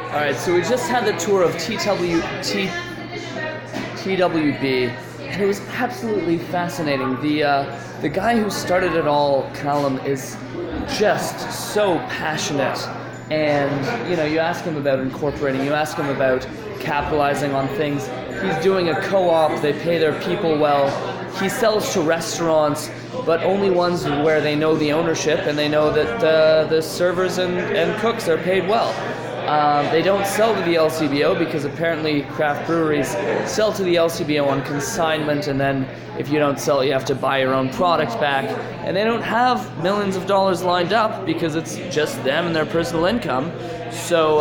All right, so we just had the tour of TWB, and it was absolutely fascinating. The guy who started it all, Callum, is just so passionate. And, you ask him about incorporating, you ask him about capitalizing on things. He's doing a co-op, they pay their people well. He sells to restaurants, but only ones where they know the ownership and they know that the servers and cooks are paid well. They don't sell to the LCBO because apparently craft breweries sell to the LCBO on consignment, and then if you don't sell it, you have to buy your own product back. And they don't have millions of dollars lined up because it's just them and their personal income. So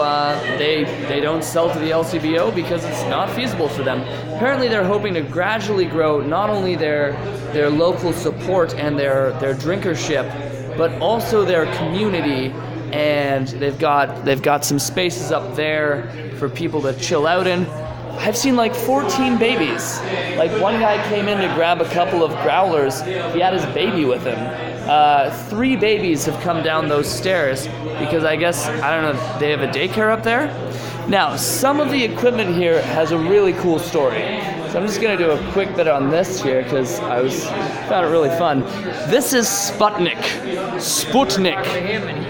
they don't sell to the LCBO because it's not feasible for them. Apparently they're hoping to gradually grow not only their local support and their drinkership, but also their community. And they've got some spaces up there for people to chill out in. I've seen like 14 babies. Like one guy came in to grab a couple of growlers. He had his baby with him. 3 babies have come down those stairs because I guess, I don't know, they have a daycare up there? Now, some of the equipment here has a really cool story. So I'm just going to do a quick bit on this here because found it really fun. This is Sputnik.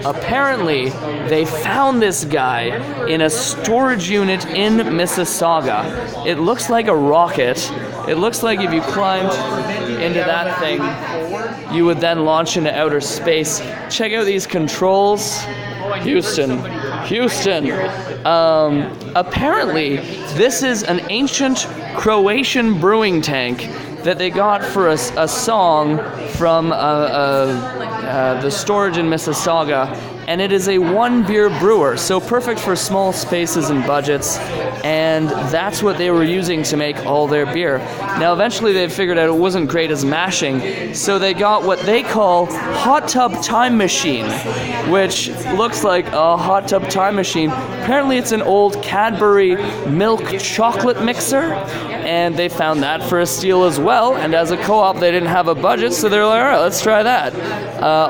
Apparently, they found this guy in a storage unit in Mississauga. It looks like a rocket. It looks like if you climbed into that thing, you would then launch into outer space. Check out these controls. Houston. Apparently, this is an ancient Croatian brewing tank that they got for a song from the storage in Mississauga, and it is a 1-beer brewer, so perfect for small spaces and budgets, and that's what they were using to make all their beer. Now eventually they figured out it wasn't great as mashing, so they got what they call hot tub time machine, which looks like a hot tub time machine. Apparently it's an old Cadbury milk chocolate mixer, and they found that for a steal as well, and as a co-op they didn't have a budget, so they're like, alright, let's try that.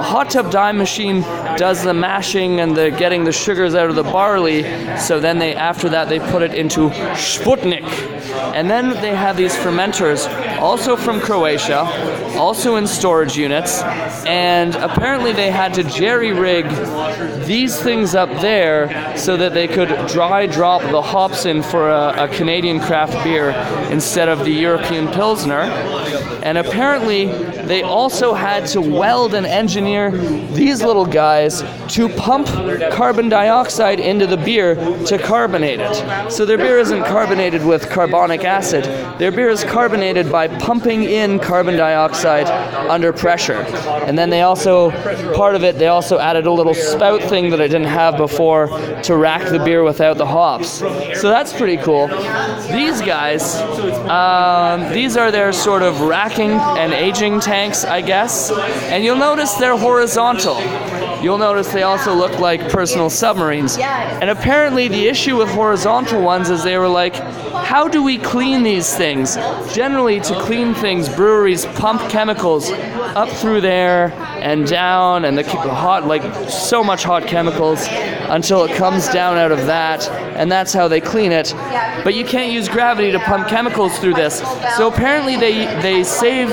Hot tub time machine does the mashing and the getting the sugars out of the barley, so then after that they put it into Sputnik. And then they have these fermenters, also from Croatia, also in storage units, and apparently they had to jerry-rig these things up there so that they could dry drop the hops in for a Canadian craft beer instead of the European Pilsner. And apparently they also had to weld and engineer these little guys to pump carbon dioxide into the beer to carbonate it. So their beer isn't carbonated with carbonic acid. Their beer is carbonated by pumping in carbon dioxide under pressure. And then they also added a little spout thing that I didn't have before to rack the beer without the hops. So that's pretty cool. These guys, these are their sort of racking and aging tanks, I guess. And you'll notice they're horizontal. You'll notice they also look like personal submarines. And apparently the issue with horizontal ones is they were like, how do we clean these things? Generally, to clean things, breweries pump chemicals up through there and down, and so much hot chemicals until it comes down out of that, and that's how they clean it. But you can't use gravity to pump chemicals through this. So apparently they save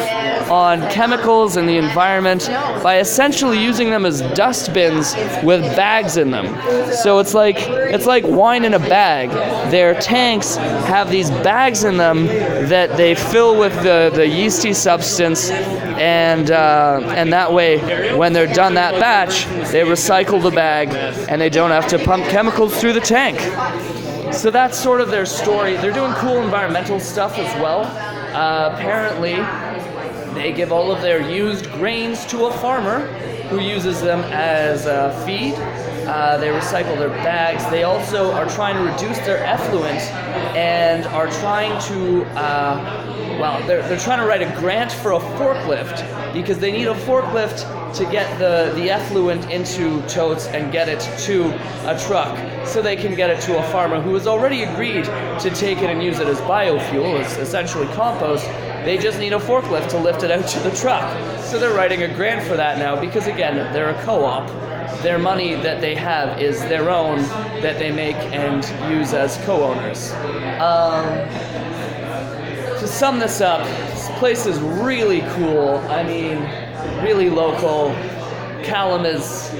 on chemicals and the environment by essentially using them as dust bins with bags in them. So it's like wine in a bag. Their tanks have these bags in them that they fill with the yeasty substance, and that way when they're done that batch, they recycle the bag and they don't have to pump chemicals through the tank. So that's sort of their story. They're doing cool environmental stuff as well. Apparently they give all of their used grains to a farmer who uses them as feed. They recycle their bags. They also are trying to reduce their effluent and are trying to, they're trying to write a grant for a forklift because they need a forklift to get the effluent into totes and get it to a truck so they can get it to a farmer who has already agreed to take it and use it as biofuel, as essentially compost. They just need a forklift to lift it out to the truck. So they're writing a grant for that now because, again, they're a co-op. their money that they have is their own, that they make and use as co-owners. To sum this up, this place is really cool. I mean, really local. Callum is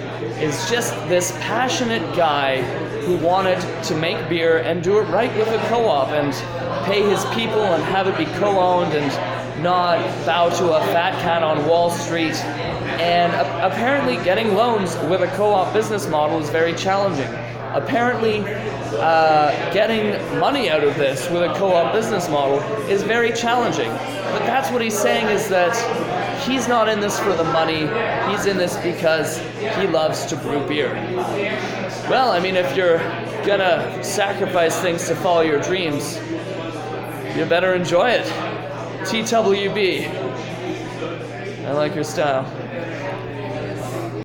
just this passionate guy who wanted to make beer and do it right with a co-op and pay his people and have it be co-owned and not bow to a fat cat on Wall Street. And apparently getting loans with a co-op business model is very challenging. Apparently getting money out of this with a co-op business model is very challenging. But that's what he's saying, is that he's not in this for the money, he's in this because he loves to brew beer. Well, I mean, if you're gonna sacrifice things to follow your dreams, you better enjoy it. TWB. I like your style.